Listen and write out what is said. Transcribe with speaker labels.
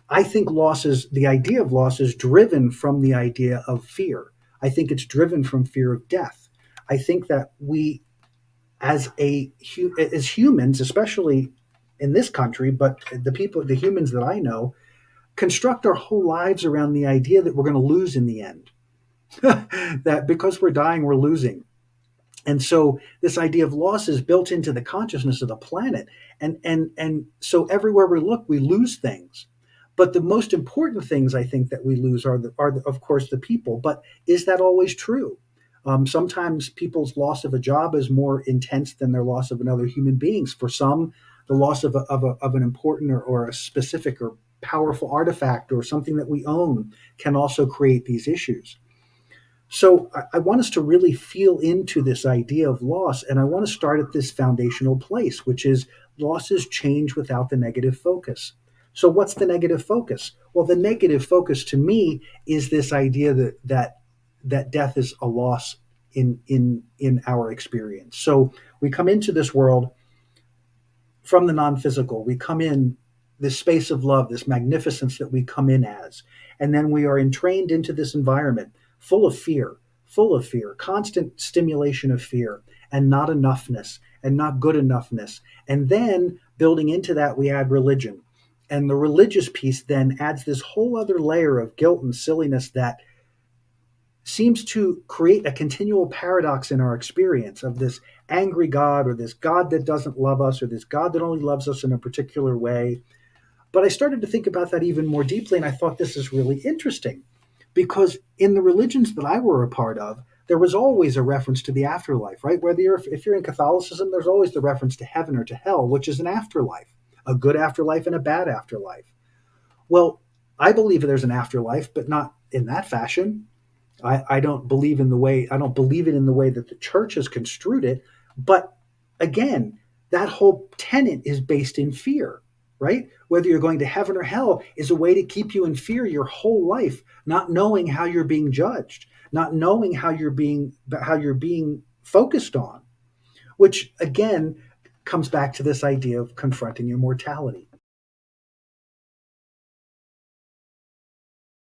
Speaker 1: I think the idea of loss is driven from the idea of fear. I think it's driven from fear of death. I think that we, as humans, especially in this country, but the humans that I know, construct our whole lives around the idea that we're going to lose in the end. That because we're dying, we're losing. And so this idea of loss is built into the consciousness of the planet. And so everywhere we look, we lose things. But the most important things I think that we lose are of course the people. But is that always true? Sometimes people's loss of a job is more intense than their loss of another human beings. For some, the loss of an important or a specific or powerful artifact or something that we own can also create these issues. So I want us to really feel into this idea of loss, and I want to start at this foundational place, which is losses change without the negative focus. So what's the negative focus? Well, the negative focus to me is this idea that death is a loss in our experience. So we come into this world from the non-physical. We come in this space of love, this magnificence that we come in as, and then we are entrained into this environment full of fear, constant stimulation of fear, and not enoughness, and not good enoughness. And then building into that, we add religion. And the religious piece then adds this whole other layer of guilt and silliness that seems to create a continual paradox in our experience of this angry God, or this God that doesn't love us, or this God that only loves us in a particular way. But I started to think about that even more deeply, and I thought this is really interesting because in the religions that I were a part of, there was always a reference to the afterlife, right? If you're in Catholicism, there's always the reference to heaven or to hell, which is an afterlife, a good afterlife and a bad afterlife. Well, I believe there's an afterlife, but not in that fashion. I don't believe I don't believe it in the way that the church has construed it. But again, that whole tenet is based in fear, right? Whether you're going to heaven or hell is a way to keep you in fear your whole life, not knowing how you're being judged, not knowing how you're being focused on, which again comes back to this idea of confronting immortality.